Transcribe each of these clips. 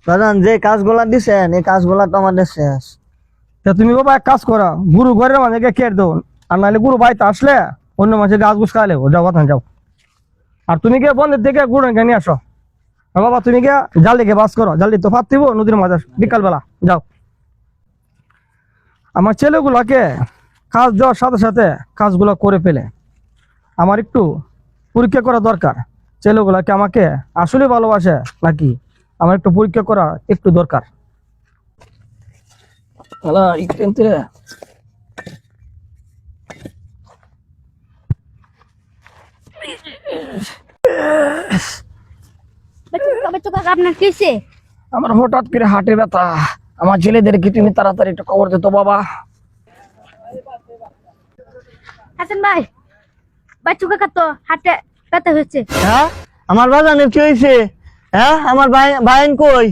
বাজান যে কাজগুলা দিছেন এই কাজগুলা তো আমাদের শেষ। তা তুমি বাবা এক কাজ করো, গুরু ঘরের মাঝে কেটে দাও, আর নাহলে গুরু বাড়িতে আসলে অন্য মাঝে গাছ গুছ খাইলে যাও কথা যাও। আর তুমি গিয়ে বন্ধের থেকে গুড় নিয়ে আসো। আর বাবা তুমি গিয়ে জালি গিয়ে বাস করো, জালি তো ফাত দিব নদীর মাঝে বিকালবেলা যাও। আমার ছেলেগুলাকে কাজ দেওয়ার সাথে সাথে কাজগুলো করে ফেলে আমার একটু পরীক্ষা করা দরকার। ছেলেগুলাকে আমাকে আসলে ভালোবাসে নাকি আমার একটু পরীক্ষা করা একটু দরকার। আপনার কিসে? আমার হঠাৎ করে হাটে ব্যথা, আমার ছেলেদেরকে তুমি তাড়াতাড়ি একটু খবর দিত বাবা। হাসান ভাই, বাচ্চু কাকা তো হাটে ব্যথা হয়েছে। হ্যাঁ আমার বাজানের কি হয়েছে? হ্যাঁ আমার ভাইন কই?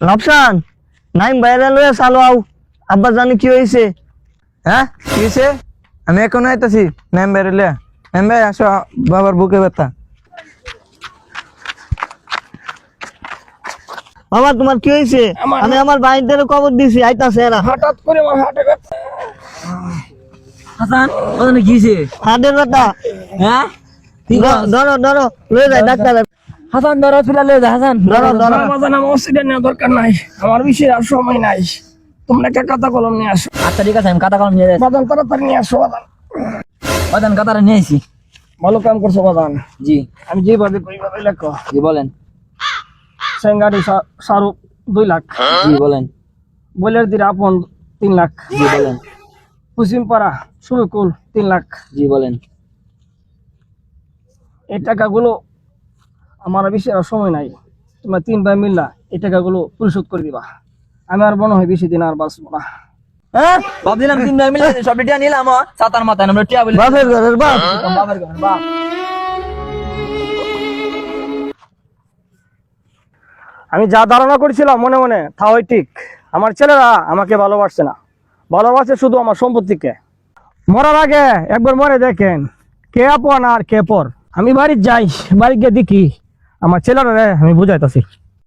লাপসান নাইম বাইরে লয়ে চালো আও, আব্বা জানি কি হয়েছে? হ্যাঁ কি হয়েছে? আমি এখনো আইতাছি। নাম বেরোলে নাম ভাই আসো, বাবার বুকে ব্যথা। বাবা তোমার কি হয়েছে? আমি আমার ভাইদের খবর দিছি, আইতাছে এরা। হঠাৎ করে আমার হাটে ব্যথা। হাসান ওখানে কি হয়েছে? হাতের ব্যথা। হ্যাঁ ধরো ধরো লয়ে যায় ডাক্তার। হাসান ধরো হসপিটালে যা। হাসান ধরো ধরো। বাজান আমার অক্সিজেন নেওয়ার দরকার নাই, আমার বিশেষ আর সময় নাই। তোমরা একটা খাতা কলম নিয়ে আসো। আচ্ছা ঠিক আছে, আমি কাটা কলম নিয়ে যাচ্ছি। বাজান তাড়াতাড়ি নিয়ে আসো বাজান। বাদান কাতারে নিয়ে আসি। ভালো কাম করছো বাজান। জি আমি যেভাবে কই ভাবে লেখো। জি বলেন। সেঙ্গারি শাহরুখ 2 লাখ, জি বলেন। বলের দিরে আপন 3 লাখ, জি বলেন। পশ্চিমপাড়া সুরকুল 3 লাখ। জি বলেন। এই টাকাগুলো আমার বেশি আর সময় নাই, তোমরা 3 ভাই মিললা এই টাকাগুলো পরিশোধ করে দিবা। আমি আর মনে হয় বেশি দিন আর বাঁচবো না। হ্যাঁ ভাবছিলাম 3 ভাই মিলে সব টিয়া নিলাম, সাতার মাথায় আমরা টিয়া বলি। বাপের ঘরের বাপ। বাবার ঘর বাপ। আমি যা ধারণা করেছিলাম মনে মনে তা হয় ঠিক। আমার ছেলেরা আমাকে ভালোবাসছে না, ভালোবাসে শুধু আমার সম্পত্তিকে। মরার আগে একবার মরে দেখেন কে আপন আর কে পর। আমি বাড়ি যাই, বাড়ি গিয়ে দেখি আমার ছেলেরা আমি বুঝাইতাছি।